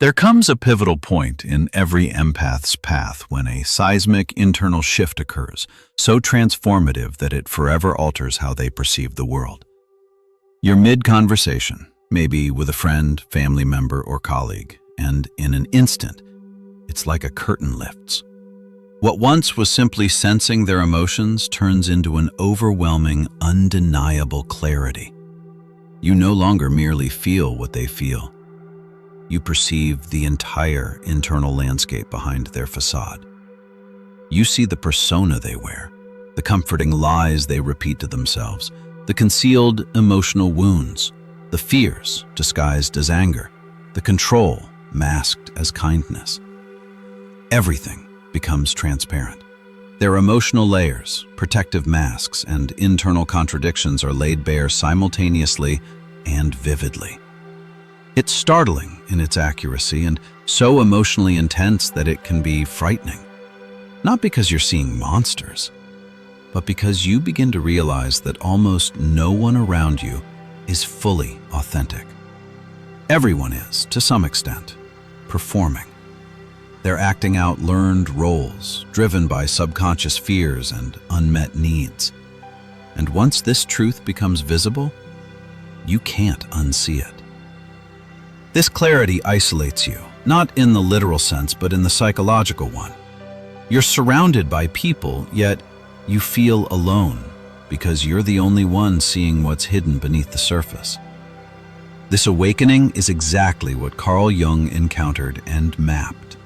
There comes a pivotal point in every empath's path when a seismic internal shift occurs, so transformative that it forever alters how they perceive the world. You're mid-conversation, maybe with a friend, family member, or colleague, and in an instant, it's like a curtain lifts. What once was simply sensing their emotions turns into an overwhelming, undeniable clarity. You no longer merely feel what they feel. You perceive the entire internal landscape behind their facade. You see the persona they wear, the comforting lies they repeat to themselves, the concealed emotional wounds, the fears disguised as anger, the control masked as kindness. Everything becomes transparent. Their emotional layers, protective masks, and internal contradictions are laid bare simultaneously and vividly. It's startling in its accuracy and so emotionally intense that it can be frightening. Not because you're seeing monsters, but because you begin to realize that almost no one around you is fully authentic. Everyone is, to some extent, performing. They're acting out learned roles, driven by subconscious fears and unmet needs. And once this truth becomes visible, you can't unsee it. This clarity isolates you, not in the literal sense, but in the psychological one. You're surrounded by people, yet you feel alone because you're the only one seeing what's hidden beneath the surface. This awakening is exactly what Carl Jung encountered and mapped.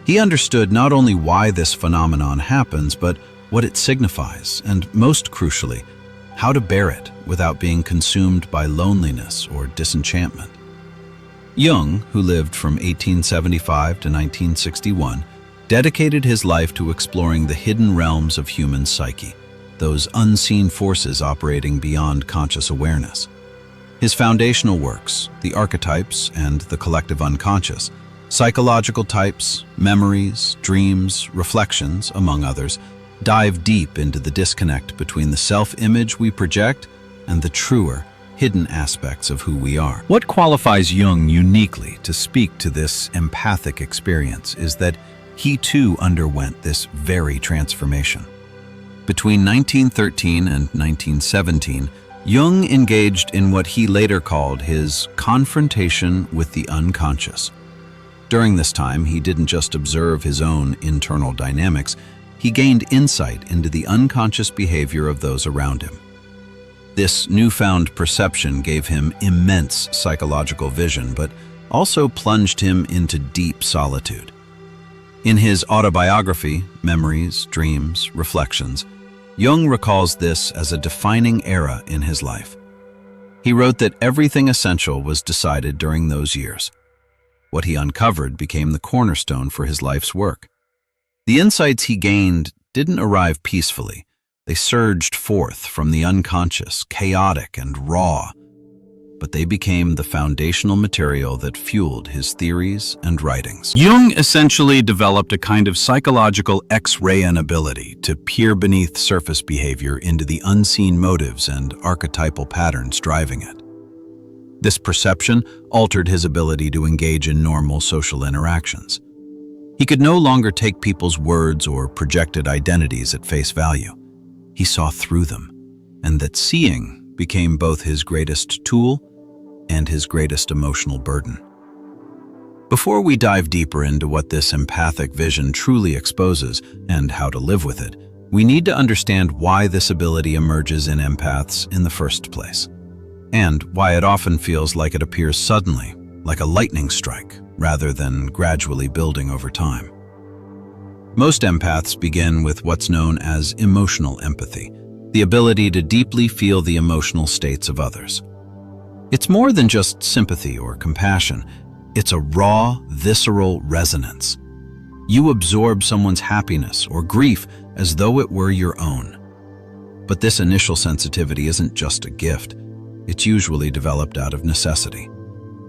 He understood not only why this phenomenon happens, but what it signifies, and most crucially, how to bear it without being consumed by loneliness or disenchantment. Jung, who lived from 1875 to 1961, dedicated his life to exploring the hidden realms of human psyche, those unseen forces operating beyond conscious awareness. His foundational works, The Archetypes and the Collective Unconscious, Psychological Types, Memories, Dreams, Reflections, among others, dive deep into the disconnect between the self-image we project and the truer, hidden aspects of who we are. What qualifies Jung uniquely to speak to this empathic experience is that he too underwent this very transformation. Between 1913 and 1917, Jung engaged in what he later called his confrontation with the unconscious. During this time, he didn't just observe his own internal dynamics, he gained insight into the unconscious behavior of those around him. This newfound perception gave him immense psychological vision, but also plunged him into deep solitude. In his autobiography, Memories, Dreams, Reflections, Jung recalls this as a defining era in his life. He wrote that everything essential was decided during those years. What he uncovered became the cornerstone for his life's work. The insights he gained didn't arrive peacefully. They surged forth from the unconscious, chaotic and raw, but they became the foundational material that fueled his theories and writings. Jung essentially developed a kind of psychological X-rayian ability to peer beneath surface behavior into the unseen motives and archetypal patterns driving it. This perception altered his ability to engage in normal social interactions. He could no longer take people's words or projected identities at face value. He saw through them, and that seeing became both his greatest tool and his greatest emotional burden. Before we dive deeper into what this empathic vision truly exposes and how to live with it, we need to understand why this ability emerges in empaths in the first place, and why it often feels like it appears suddenly, like a lightning strike, rather than gradually building over time. Most empaths begin with what's known as emotional empathy, the ability to deeply feel the emotional states of others. It's more than just sympathy or compassion. It's a raw, visceral resonance. You absorb someone's happiness or grief as though it were your own. But this initial sensitivity isn't just a gift. It's usually developed out of necessity.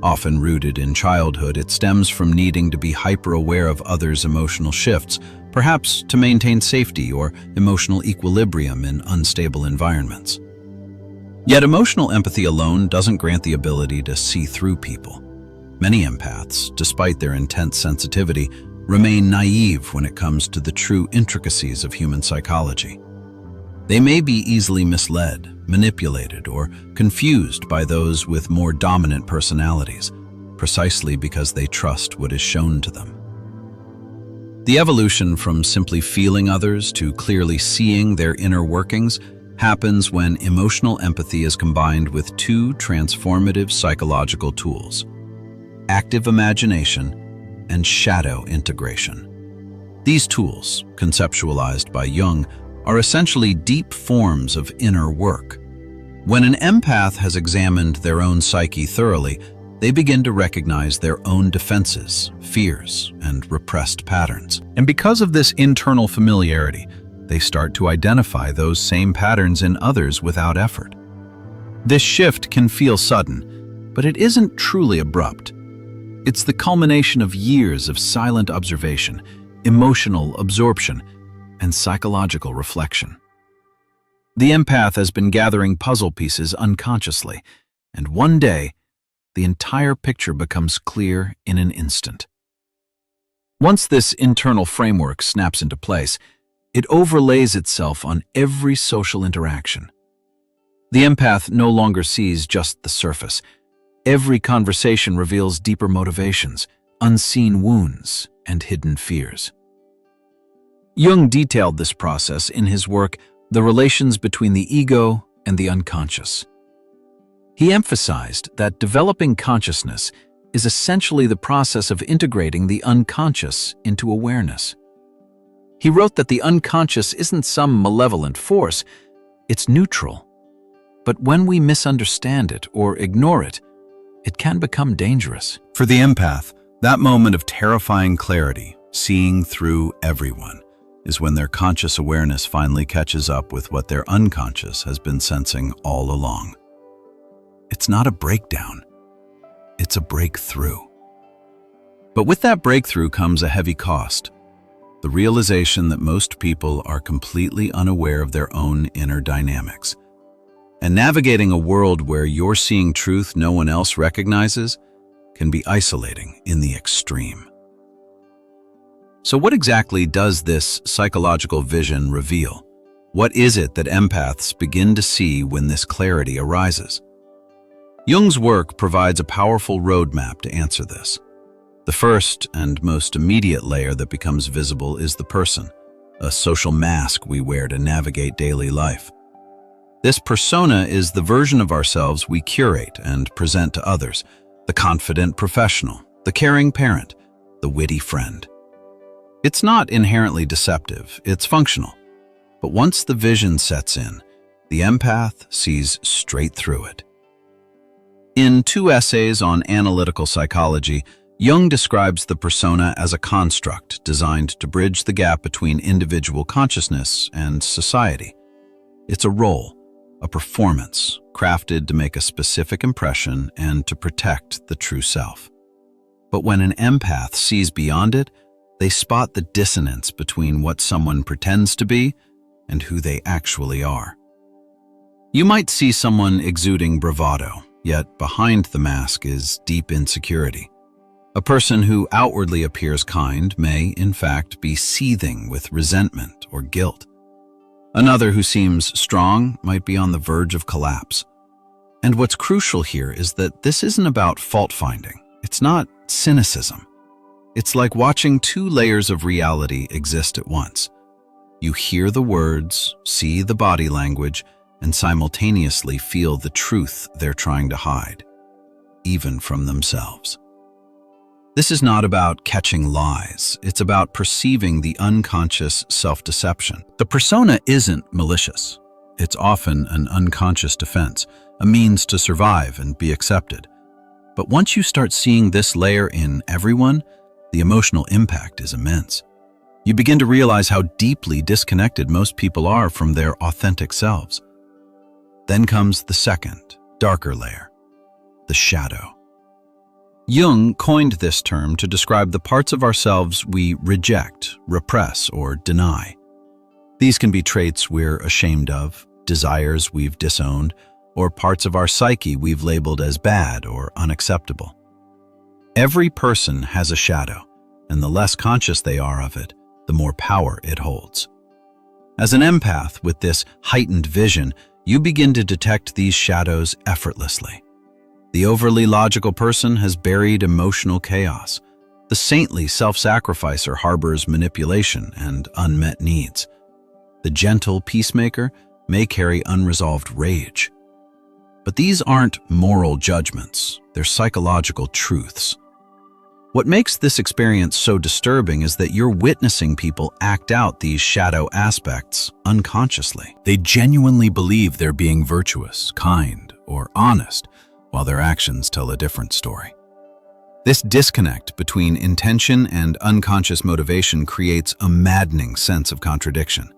Often rooted in childhood, it stems from needing to be hyper-aware of others' emotional shifts, perhaps to maintain safety or emotional equilibrium in unstable environments. Yet emotional empathy alone doesn't grant the ability to see through people. Many empaths, despite their intense sensitivity, remain naive when it comes to the true intricacies of human psychology. They may be easily misled, manipulated, or confused by those with more dominant personalities, precisely because they trust what is shown to them. The evolution from simply feeling others to clearly seeing their inner workings happens when emotional empathy is combined with two transformative psychological tools: active imagination and shadow integration. These tools, conceptualized by Jung, are essentially deep forms of inner work. When an empath has examined their own psyche thoroughly, they begin to recognize their own defenses, fears, and repressed patterns. And because of this internal familiarity, they start to identify those same patterns in others without effort. This shift can feel sudden, but it isn't truly abrupt. It's the culmination of years of silent observation, emotional absorption, and psychological reflection. The empath has been gathering puzzle pieces unconsciously, and one day, the entire picture becomes clear in an instant. Once this internal framework snaps into place, it overlays itself on every social interaction. The empath no longer sees just the surface. Every conversation reveals deeper motivations, unseen wounds, and hidden fears. Jung detailed this process in his work, The Relations Between the Ego and the Unconscious. He emphasized that developing consciousness is essentially the process of integrating the unconscious into awareness. He wrote that the unconscious isn't some malevolent force, it's neutral. But when we misunderstand it or ignore it, it can become dangerous. For the empath, that moment of terrifying clarity, seeing through everyone, is when their conscious awareness finally catches up with what their unconscious has been sensing all along. It's not a breakdown, it's a breakthrough. But with that breakthrough comes a heavy cost: the realization that most people are completely unaware of their own inner dynamics. And navigating a world where you're seeing truth no one else recognizes can be isolating in the extreme. So what exactly does this psychological vision reveal? What is it that empaths begin to see when this clarity arises? Jung's work provides a powerful roadmap to answer this. The first and most immediate layer that becomes visible is the person, a social mask we wear to navigate daily life. This persona is the version of ourselves we curate and present to others: the confident professional, the caring parent, the witty friend. It's not inherently deceptive, it's functional. But once the vision sets in, the empath sees straight through it. In 2 essays on analytical psychology, Jung describes the persona as a construct designed to bridge the gap between individual consciousness and society. It's a role, a performance, crafted to make a specific impression and to protect the true self. But when an empath sees beyond it, they spot the dissonance between what someone pretends to be and who they actually are. You might see someone exuding bravado, yet behind the mask is deep insecurity. A person who outwardly appears kind may, in fact, be seething with resentment or guilt. Another who seems strong might be on the verge of collapse. And what's crucial here is that this isn't about fault-finding. It's not cynicism. It's like watching 2 layers of reality exist at once. You hear the words, see the body language, and simultaneously feel the truth they're trying to hide, even from themselves. This is not about catching lies. It's about perceiving the unconscious self-deception. The persona isn't malicious. It's often an unconscious defense, a means to survive and be accepted. But once you start seeing this layer in everyone, the emotional impact is immense. You begin to realize how deeply disconnected most people are from their authentic selves. Then comes the second, darker layer, the shadow. Jung coined this term to describe the parts of ourselves we reject, repress, or deny. These can be traits we're ashamed of, desires we've disowned, or parts of our psyche we've labeled as bad or unacceptable. Every person has a shadow, and the less conscious they are of it, the more power it holds. As an empath with this heightened vision, you begin to detect these shadows effortlessly. The overly logical person has buried emotional chaos. The saintly self-sacrificer harbors manipulation and unmet needs. The gentle peacemaker may carry unresolved rage. But these aren't moral judgments, they're psychological truths. What makes this experience so disturbing is that you're witnessing people act out these shadow aspects unconsciously. They genuinely believe they're being virtuous, kind, or honest, while their actions tell a different story. This disconnect between intention and unconscious motivation creates a maddening sense of contradiction.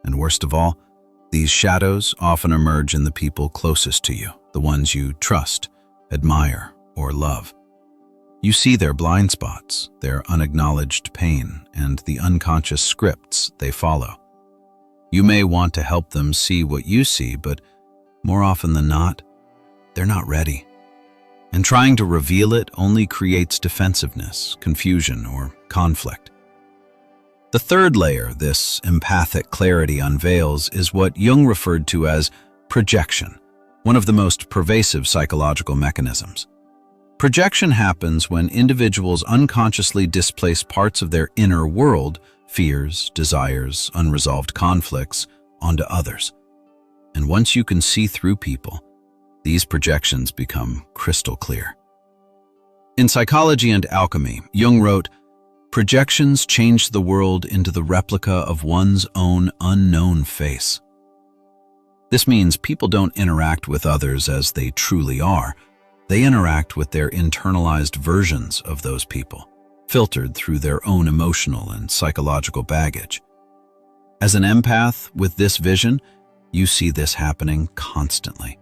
And worst of all, these shadows often emerge in the people closest to you, the ones you trust, admire, or love. You see their blind spots, their unacknowledged pain, and the unconscious scripts they follow. You may want to help them see what you see, but more often than not, they're not ready. And trying to reveal it only creates defensiveness, confusion, or conflict. The third layer this empathic clarity unveils is what Jung referred to as projection, one of the most pervasive psychological mechanisms. Projection happens when individuals unconsciously displace parts of their inner world, fears, desires, unresolved conflicts, onto others. And once you can see through people, these projections become crystal clear. In Psychology and Alchemy, Jung wrote, "Projections change the world into the replica of one's own unknown face." This means people don't interact with others as they truly are. They interact with their internalized versions of those people, filtered through their own emotional and psychological baggage. As an empath with this vision, you see this happening constantly.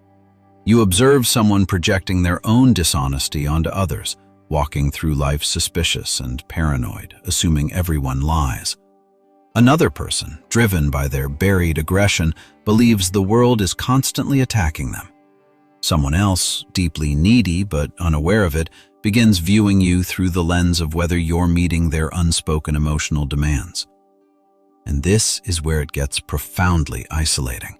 You observe someone projecting their own dishonesty onto others, walking through life suspicious and paranoid, assuming everyone lies. Another person, driven by their buried aggression, believes the world is constantly attacking them. Someone else, deeply needy but unaware of it, begins viewing you through the lens of whether you're meeting their unspoken emotional demands. And this is where it gets profoundly isolating.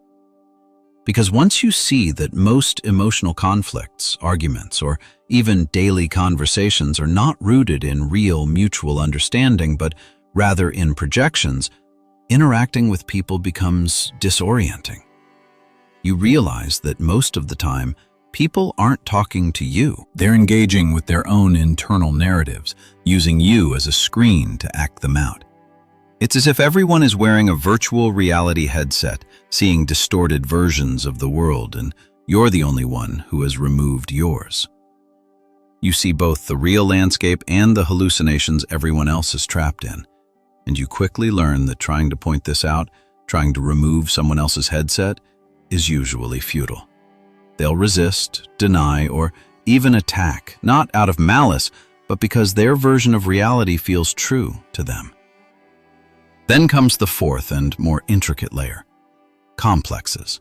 Because once you see that most emotional conflicts, arguments, or even daily conversations are not rooted in real mutual understanding, but rather in projections, interacting with people becomes disorienting. You realize that most of the time, people aren't talking to you. They're engaging with their own internal narratives, using you as a screen to act them out. It's as if everyone is wearing a virtual reality headset, seeing distorted versions of the world, and you're the only one who has removed yours. You see both the real landscape and the hallucinations everyone else is trapped in, and you quickly learn that trying to point this out, trying to remove someone else's headset, is usually futile. They'll resist, deny, or even attack, not out of malice, but because their version of reality feels true to them. Then comes the fourth and more intricate layer, complexes.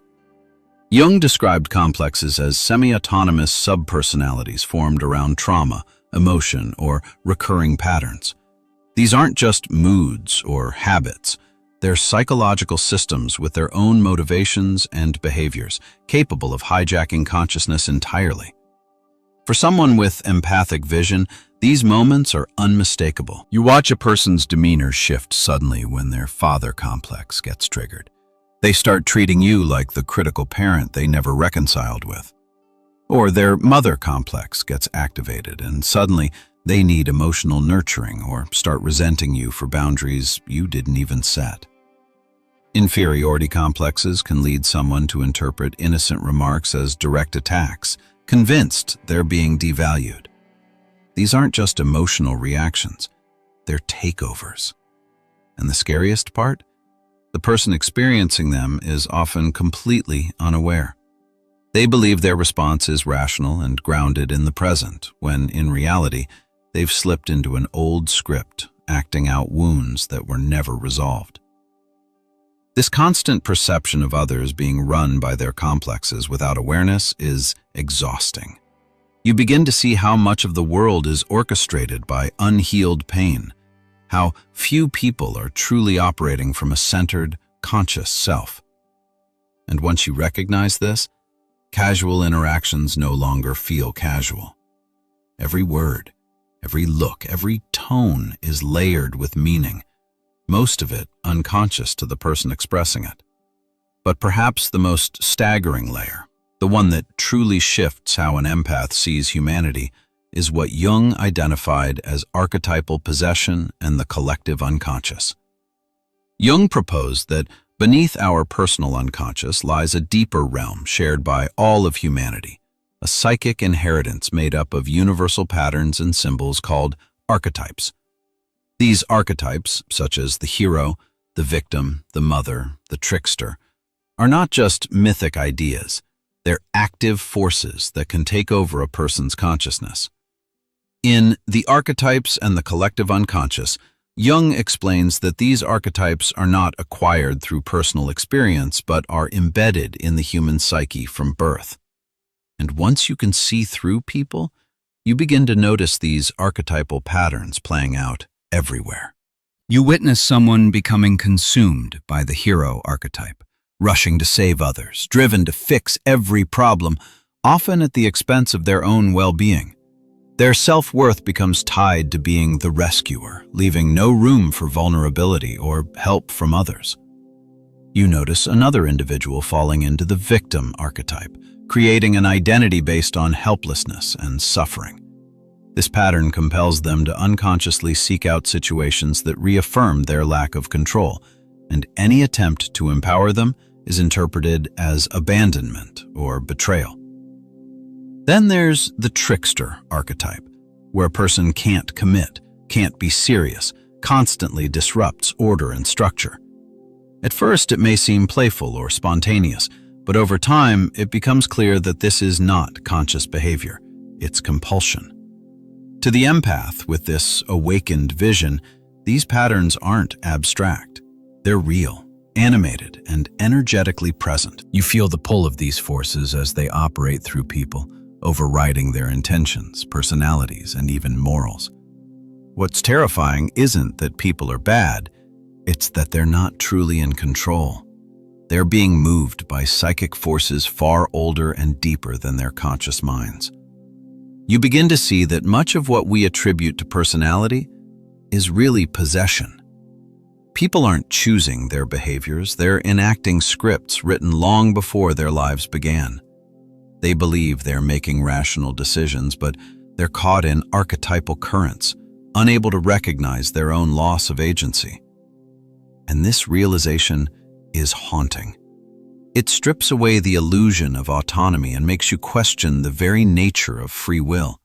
Jung described complexes as semi-autonomous subpersonalities formed around trauma, emotion, or recurring patterns. These aren't just moods or habits. They're psychological systems with their own motivations and behaviors, capable of hijacking consciousness entirely. For someone with empathic vision, these moments are unmistakable. You watch a person's demeanor shift suddenly when their father complex gets triggered. They start treating you like the critical parent they never reconciled with. Or their mother complex gets activated, and suddenly they need emotional nurturing or start resenting you for boundaries you didn't even set. Inferiority complexes can lead someone to interpret innocent remarks as direct attacks, convinced they're being devalued. These aren't just emotional reactions, they're takeovers. And the scariest part? The person experiencing them is often completely unaware. They believe their response is rational and grounded in the present, when in reality, they've slipped into an old script, acting out wounds that were never resolved. This constant perception of others being run by their complexes without awareness is exhausting. You begin to see how much of the world is orchestrated by unhealed pain, how few people are truly operating from a centered, conscious self. And once you recognize this, casual interactions no longer feel casual. Every word, every look, every tone is layered with meaning, most of it unconscious to the person expressing it. But perhaps the most staggering layer, the one that truly shifts how an empath sees humanity, is what Jung identified as archetypal possession and the collective unconscious. Jung proposed that beneath our personal unconscious lies a deeper realm shared by all of humanity, a psychic inheritance made up of universal patterns and symbols called archetypes. These archetypes, such as the hero, the victim, the mother, the trickster, are not just mythic ideas. They're active forces that can take over a person's consciousness. In The Archetypes and the Collective Unconscious, Jung explains that these archetypes are not acquired through personal experience, but are embedded in the human psyche from birth. And once you can see through people, you begin to notice these archetypal patterns playing out everywhere. You witness someone becoming consumed by the hero archetype, rushing to save others, driven to fix every problem, often at the expense of their own well-being. Their self-worth becomes tied to being the rescuer, leaving no room for vulnerability or help from others. You notice another individual falling into the victim archetype, creating an identity based on helplessness and suffering. This pattern compels them to unconsciously seek out situations that reaffirm their lack of control, and any attempt to empower them is interpreted as abandonment or betrayal. Then there's the trickster archetype, where a person can't commit, can't be serious, constantly disrupts order and structure. At first, it may seem playful or spontaneous, but over time, it becomes clear that this is not conscious behavior, it's compulsion. To the empath with this awakened vision, these patterns aren't abstract. They're real, animated, and energetically present. You feel the pull of these forces as they operate through people, overriding their intentions, personalities, and even morals. What's terrifying isn't that people are bad, it's that they're not truly in control. They're being moved by psychic forces far older and deeper than their conscious minds. You begin to see that much of what we attribute to personality is really possession. People aren't choosing their behaviors, they're enacting scripts written long before their lives began. They believe they're making rational decisions, but they're caught in archetypal currents, unable to recognize their own loss of agency. And this realization is haunting. It strips away the illusion of autonomy and makes you question the very nature of free will.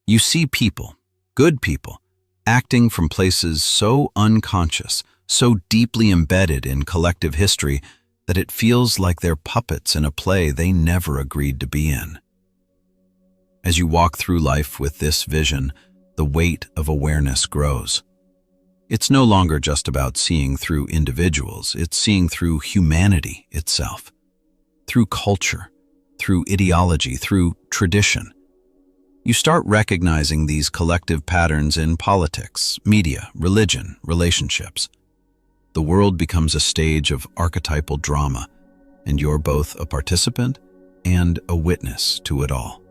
You see people, good people, acting from places so unconscious, so deeply embedded in collective history that it feels like they're puppets in a play they never agreed to be in. As you walk through life with this vision, the weight of awareness grows. It's no longer just about seeing through individuals, it's seeing through humanity itself, through culture, through ideology, through tradition. You start recognizing these collective patterns in politics, media, religion, relationships. The world becomes a stage of archetypal drama, and you're both a participant and a witness to it all.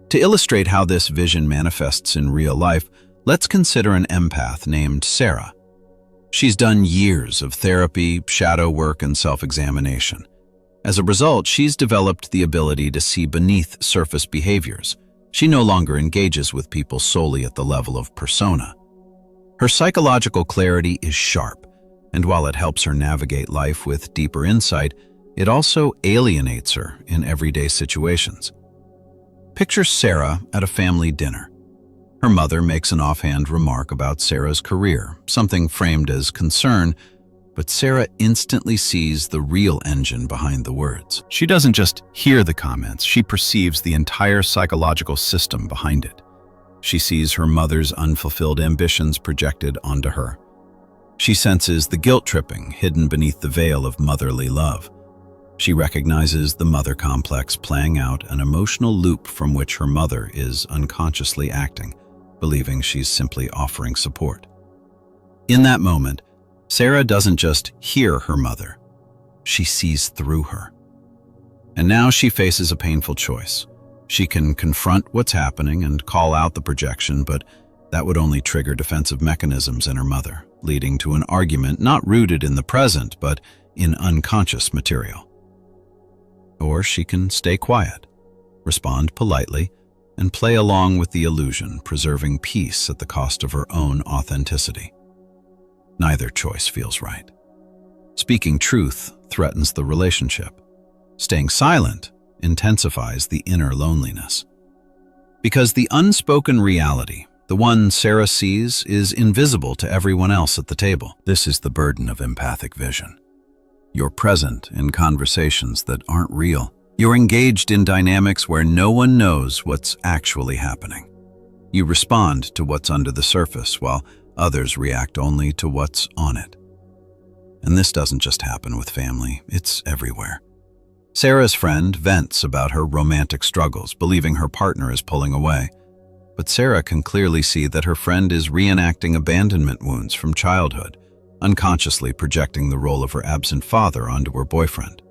To illustrate how this vision manifests in real life, let's consider an empath named Sarah. She's done years of therapy, shadow work, and self-examination. As a result, she's developed the ability to see beneath surface behaviors. She no longer engages with people solely at the level of persona. Her psychological clarity is sharp, and while it helps her navigate life with deeper insight, it also alienates her in everyday situations. Picture Sarah at a family dinner. Her mother makes an offhand remark about Sarah's career, something framed as concern, but Sarah instantly sees the real engine behind the words. She doesn't just hear the comments, she perceives the entire psychological system behind it. She sees her mother's unfulfilled ambitions projected onto her. She senses the guilt tripping hidden beneath the veil of motherly love. She recognizes the mother complex playing out an emotional loop from which her mother is unconsciously acting, believing she's simply offering support. In that moment, Sarah doesn't just hear her mother, she sees through her. And now she faces a painful choice. She can confront what's happening and call out the projection, but that would only trigger defensive mechanisms in her mother, leading to an argument not rooted in the present, but in unconscious material. Or she can stay quiet, respond politely, and play along with the illusion, preserving peace at the cost of her own authenticity. Neither choice feels right. Speaking truth threatens the relationship. Staying silent intensifies the inner loneliness. Because the unspoken reality, the one Sarah sees, is invisible to everyone else at the table. This is the burden of empathic vision. You're present in conversations that aren't real. You're engaged in dynamics where no one knows what's actually happening. You respond to what's under the surface, while others react only to what's on it. And this doesn't just happen with family, it's everywhere. Sarah's friend vents about her romantic struggles, believing her partner is pulling away. But Sarah can clearly see that her friend is reenacting abandonment wounds from childhood, unconsciously projecting the role of her absent father onto her boyfriend.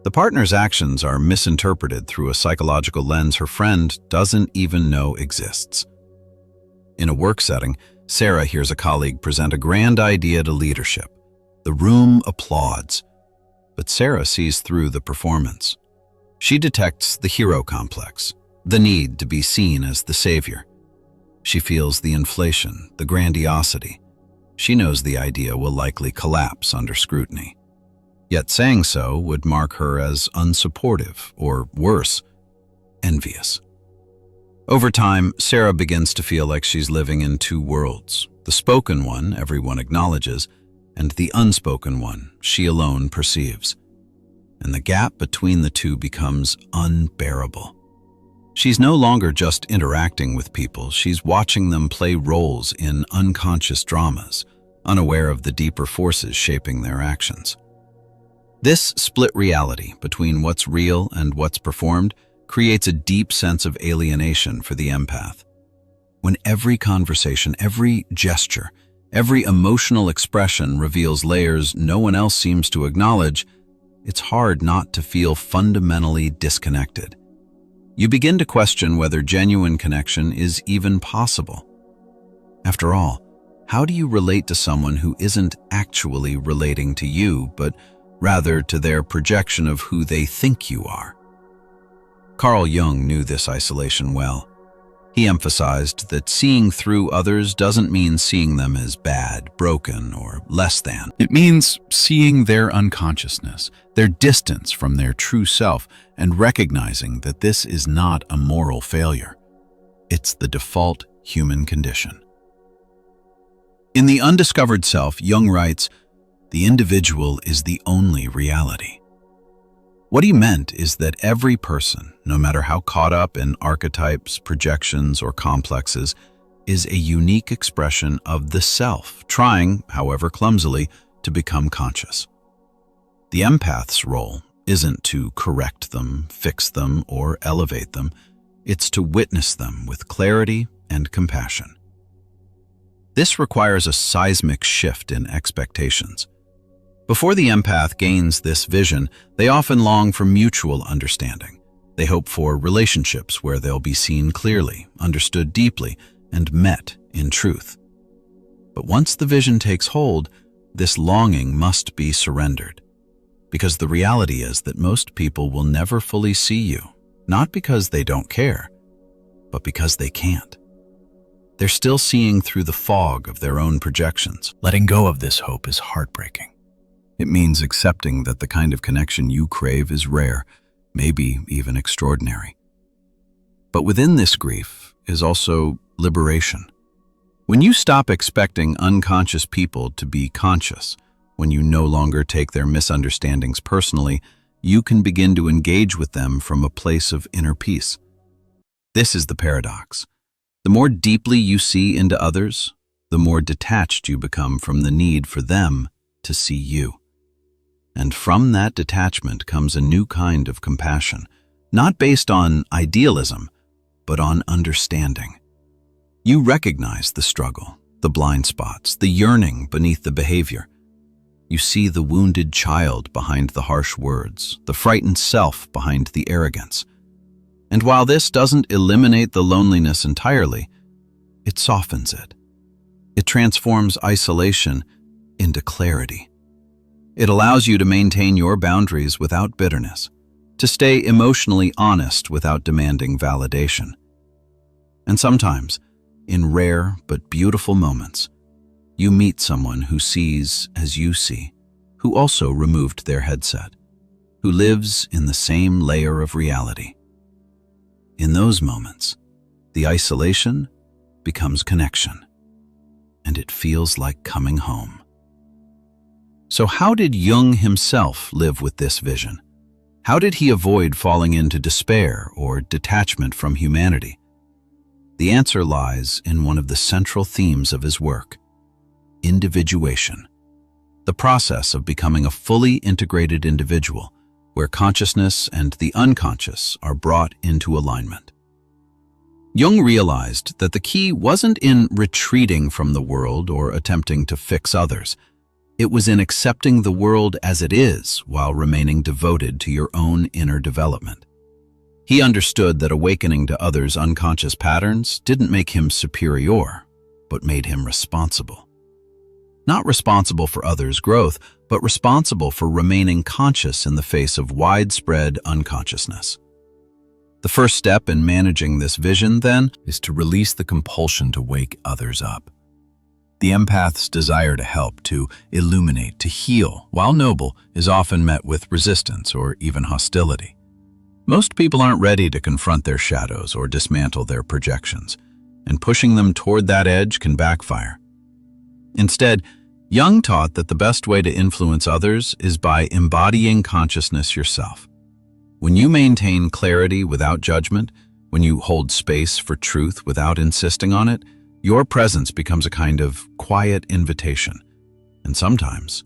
The partner's actions are misinterpreted through a psychological lens her friend doesn't even know exists. In a work setting, Sarah hears a colleague present a grand idea to leadership. The room applauds, but Sarah sees through the performance. She detects the hero complex, the need to be seen as the savior. She feels the inflation, the grandiosity. She knows the idea will likely collapse under scrutiny. Yet saying so would mark her as unsupportive, or worse, envious. Over time, Sarah begins to feel like she's living in two worlds, the spoken one everyone acknowledges, and the unspoken one she alone perceives. And the gap between the two becomes unbearable. She's no longer just interacting with people, she's watching them play roles in unconscious dramas, unaware of the deeper forces shaping their actions. This split reality between what's real and what's performed creates a deep sense of alienation for the empath. When every conversation, every gesture, every emotional expression reveals layers no one else seems to acknowledge, it's hard not to feel fundamentally disconnected. You begin to question whether genuine connection is even possible. After all, how do you relate to someone who isn't actually relating to you, but rather to their projection of who they think you are? Carl Jung knew this isolation well. He emphasized that seeing through others doesn't mean seeing them as bad, broken, or less than. It means seeing their unconsciousness, their distance from their true self, and recognizing that this is not a moral failure. It's the default human condition. In The Undiscovered Self, Jung writes, "The individual is the only reality." What he meant is that every person, no matter how caught up in archetypes, projections, or complexes, is a unique expression of the self, trying, however clumsily, to become conscious. The empath's role isn't to correct them, fix them, or elevate them. It's to witness them with clarity and compassion. This requires a seismic shift in expectations. Before the empath gains this vision, they often long for mutual understanding. They hope for relationships where they'll be seen clearly, understood deeply, and met in truth. But once the vision takes hold, this longing must be surrendered. Because the reality is that most people will never fully see you, not because they don't care, but because they can't. They're still seeing through the fog of their own projections. Letting go of this hope is heartbreaking. It means accepting that the kind of connection you crave is rare, maybe even extraordinary. But within this grief is also liberation. When you stop expecting unconscious people to be conscious, when you no longer take their misunderstandings personally, you can begin to engage with them from a place of inner peace. This is the paradox. The more deeply you see into others, the more detached you become from the need for them to see you. And from that detachment comes a new kind of compassion, not based on idealism, but on understanding. You recognize the struggle, the blind spots, the yearning beneath the behavior. You see the wounded child behind the harsh words, the frightened self behind the arrogance. And while this doesn't eliminate the loneliness entirely, it softens it. It transforms isolation into clarity. It allows you to maintain your boundaries without bitterness, to stay emotionally honest without demanding validation. And sometimes, in rare but beautiful moments, you meet someone who sees as you see, who also removed their headset, who lives in the same layer of reality. In those moments, the isolation becomes connection, and it feels like coming home. So how did Jung himself live with this vision? How did he avoid falling into despair or detachment from humanity? The answer lies in one of the central themes of his work: individuation, the process of becoming a fully integrated individual, where consciousness and the unconscious are brought into alignment. Jung realized that the key wasn't in retreating from the world or attempting to fix others. It was in accepting the world as it is while remaining devoted to your own inner development. He understood that awakening to others' unconscious patterns didn't make him superior, but made him responsible. Not responsible for others' growth, but responsible for remaining conscious in the face of widespread unconsciousness. The first step in managing this vision, then, is to release the compulsion to wake others up. The empath's desire to help, to illuminate, to heal, while noble, is often met with resistance or even hostility. Most people aren't ready to confront their shadows or dismantle their projections, and pushing them toward that edge can backfire. Instead, Jung taught that the best way to influence others is by embodying consciousness yourself. When you maintain clarity without judgment, when you hold space for truth without insisting on it, your presence becomes a kind of quiet invitation. And sometimes,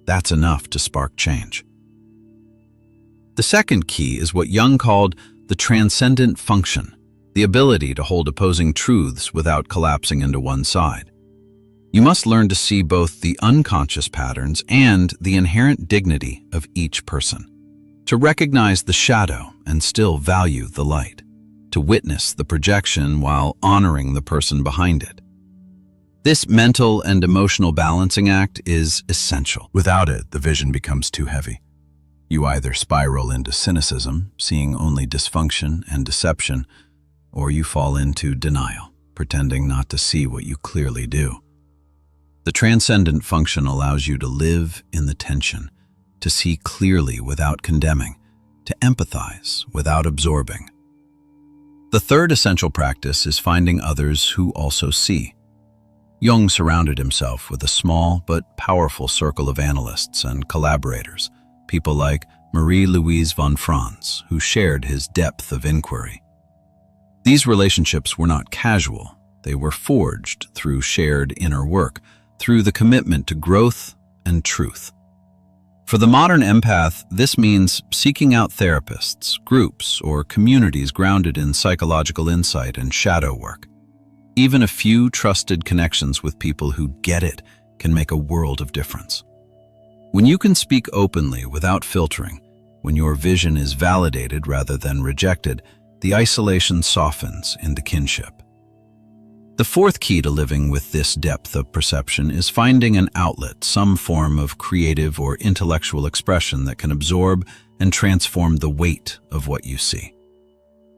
that's enough to spark change. The second key is what Jung called the transcendent function, the ability to hold opposing truths without collapsing into one side. You must learn to see both the unconscious patterns and the inherent dignity of each person, to recognize the shadow and still value the light, to witness the projection while honoring the person behind it. This mental and emotional balancing act is essential. Without it, the vision becomes too heavy. You either spiral into cynicism, seeing only dysfunction and deception, or you fall into denial, pretending not to see what you clearly do. The transcendent function allows you to live in the tension, to see clearly without condemning, to empathize without absorbing. The third essential practice is finding others who also see. Jung surrounded himself with a small but powerful circle of analysts and collaborators, people like Marie-Louise von Franz, who shared his depth of inquiry. These relationships were not casual. They were forged through shared inner work, through the commitment to growth and truth. For the modern empath, this means seeking out therapists, groups, or communities grounded in psychological insight and shadow work. Even a few trusted connections with people who get it can make a world of difference. When you can speak openly without filtering, when your vision is validated rather than rejected, the isolation softens into kinship. The fourth key to living with this depth of perception is finding an outlet, some form of creative or intellectual expression that can absorb and transform the weight of what you see.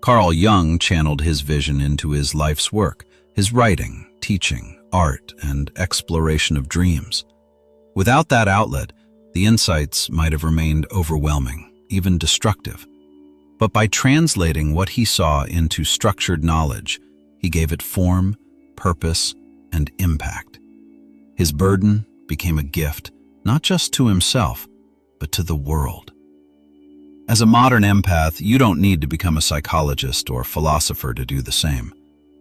Carl Jung channeled his vision into his life's work, his writing, teaching, art, and exploration of dreams. Without that outlet, the insights might have remained overwhelming, even destructive. But by translating what he saw into structured knowledge, he gave it form, purpose, and impact. His burden became a gift, not just to himself, but to the world. As a modern empath, you don't need to become a psychologist or philosopher to do the same.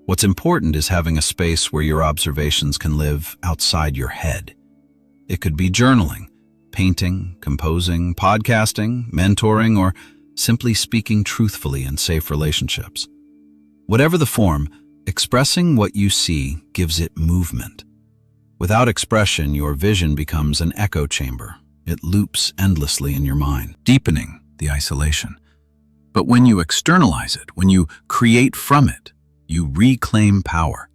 What's important is having a space where your observations can live outside your head. It could be journaling, painting, composing, podcasting, mentoring, or simply speaking truthfully in safe relationships. Whatever the form, expressing what you see gives it movement. Without expression, your vision becomes an echo chamber. It loops endlessly in your mind, deepening the isolation. But when you externalize it, when you create from it, you reclaim power.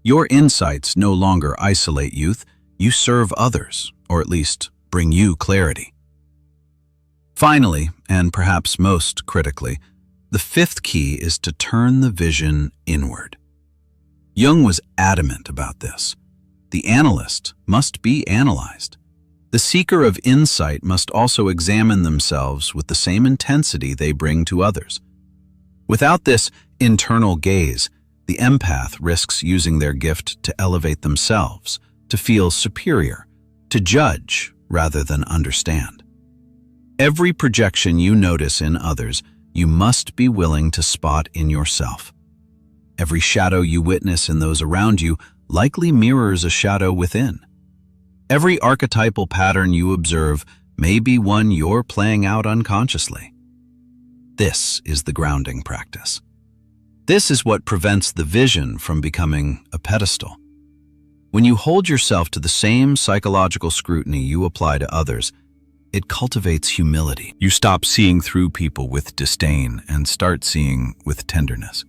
Your insights no longer isolate youth, you serve others, or at least bring you clarity. Finally, and perhaps most critically, the fifth key is to turn the vision inward. Jung was adamant about this. The analyst must be analyzed. The seeker of insight must also examine themselves with the same intensity they bring to others. Without this internal gaze, the empath risks using their gift to elevate themselves, to feel superior, to judge rather than understand. Every projection you notice in others, you must be willing to spot in yourself. Every shadow you witness in those around you likely mirrors a shadow within. Every archetypal pattern you observe may be one you're playing out unconsciously. This is the grounding practice. This is what prevents the vision from becoming a pedestal. When you hold yourself to the same psychological scrutiny you apply to others, it cultivates humility. You stop seeing through people with disdain and start seeing with tenderness.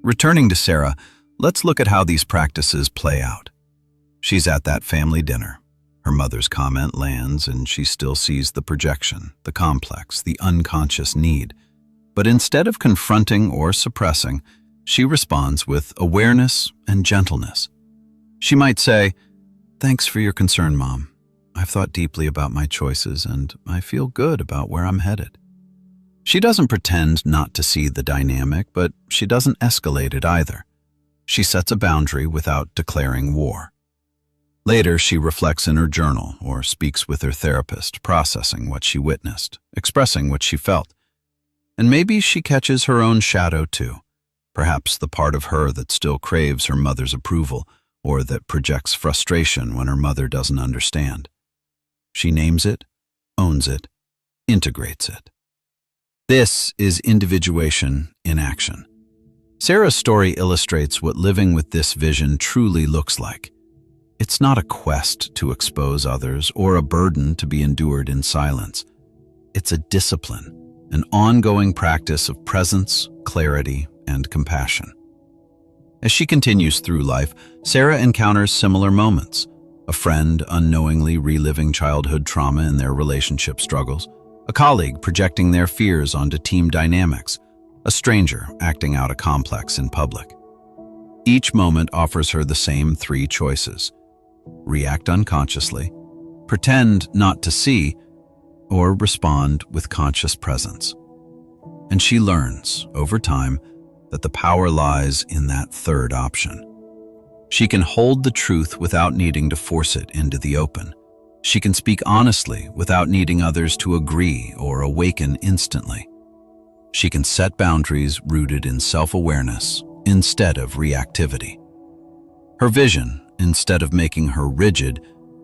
Returning to Sarah, let's look at how these practices play out. She's at that family dinner. Her mother's comment lands and she still sees the projection, the complex, the unconscious need. But instead of confronting or suppressing, she responds with awareness and gentleness. She might say, "Thanks for your concern, Mom. I've thought deeply about my choices and I feel good about where I'm headed." She doesn't pretend not to see the dynamic, but she doesn't escalate it either. She sets a boundary without declaring war. Later, she reflects in her journal or speaks with her therapist, processing what she witnessed, expressing what she felt. And maybe she catches her own shadow too, perhaps the part of her that still craves her mother's approval or that projects frustration when her mother doesn't understand. She names it, owns it, integrates it. This is individuation in action. Sarah's story illustrates what living with this vision truly looks like. It's not a quest to expose others or a burden to be endured in silence. It's a discipline, an ongoing practice of presence, clarity, and compassion. As she continues through life, Sarah encounters similar moments. A friend unknowingly reliving childhood trauma in their relationship struggles, a colleague projecting their fears onto team dynamics, a stranger acting out a complex in public. Each moment offers her the same three choices: react unconsciously, pretend not to see, or respond with conscious presence. And she learns, over time, that the power lies in that third option. She can hold the truth without needing to force it into the open. She can speak honestly without needing others to agree or awaken instantly. She can set boundaries rooted in self-awareness instead of reactivity. Her vision, instead of making her rigid,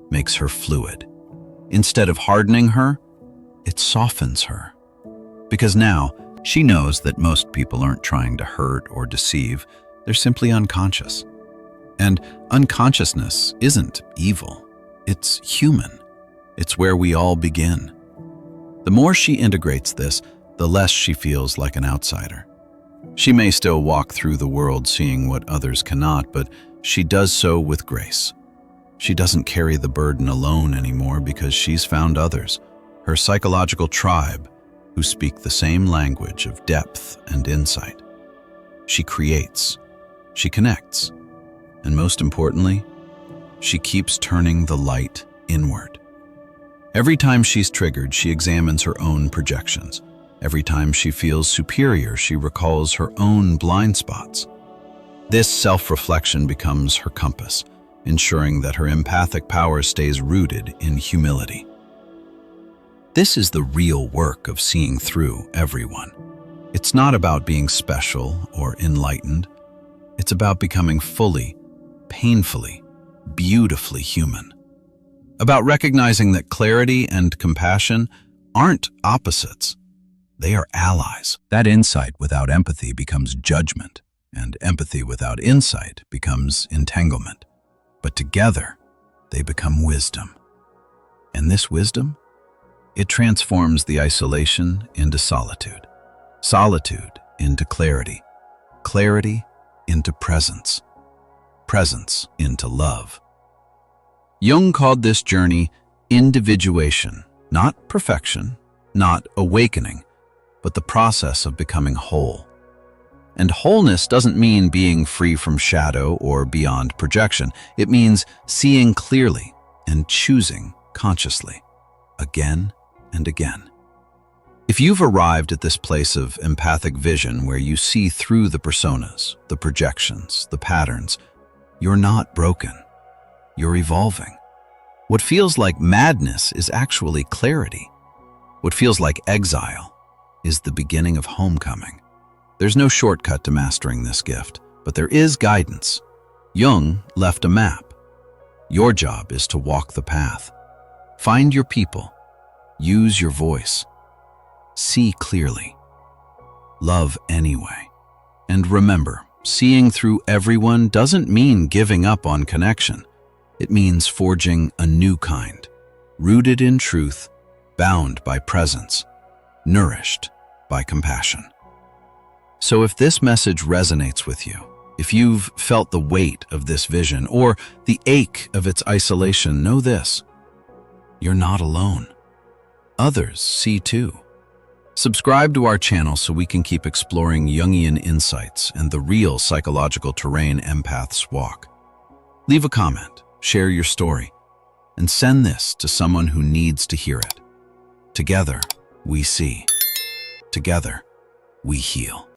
makes her fluid. Instead of hardening her, it softens her. Because now, she knows that most people aren't trying to hurt or deceive, they're simply unconscious. And unconsciousness isn't evil, it's human. It's where we all begin. The more she integrates this, the less she feels like an outsider. She may still walk through the world seeing what others cannot, but she does so with grace. She doesn't carry the burden alone anymore because she's found others, her psychological tribe, who speak the same language of depth and insight. She creates, she connects, and most importantly, she keeps turning the light inward. Every time she's triggered, she examines her own projections. Every time she feels superior, she recalls her own blind spots. This self-reflection becomes her compass, ensuring that her empathic power stays rooted in humility. This is the real work of seeing through everyone. It's not about being special or enlightened. It's about becoming fully, painfully, beautifully human. about recognizing that clarity and compassion aren't opposites. They are allies. That insight without empathy becomes judgment, and empathy without insight becomes entanglement. But together, they become wisdom. And this wisdom, it transforms the isolation into solitude, solitude into clarity, clarity into presence, presence into love. Jung called this journey individuation, not perfection, not awakening, but the process of becoming whole. And wholeness doesn't mean being free from shadow or beyond projection. It means seeing clearly and choosing consciously, again and again. If you've arrived at this place of empathic vision where you see through the personas, the projections, the patterns, you're not broken. You're evolving. What feels like madness is actually clarity. What feels like exile is the beginning of homecoming. There's no shortcut to mastering this gift, but there is guidance. Jung left a map. Your job is to walk the path. Find your people. Use your voice. See clearly. Love anyway. And remember, seeing through everyone doesn't mean giving up on connection. It means forging a new kind, rooted in truth, bound by presence, nourished by compassion. So if this message resonates with you, if you've felt the weight of this vision or the ache of its isolation, know this: you're not alone. Others see too. Subscribe to our channel so we can keep exploring Jungian insights and the real psychological terrain empaths walk. Leave a comment, share your story, and send this to someone who needs to hear it. Together, we see. Together, we heal.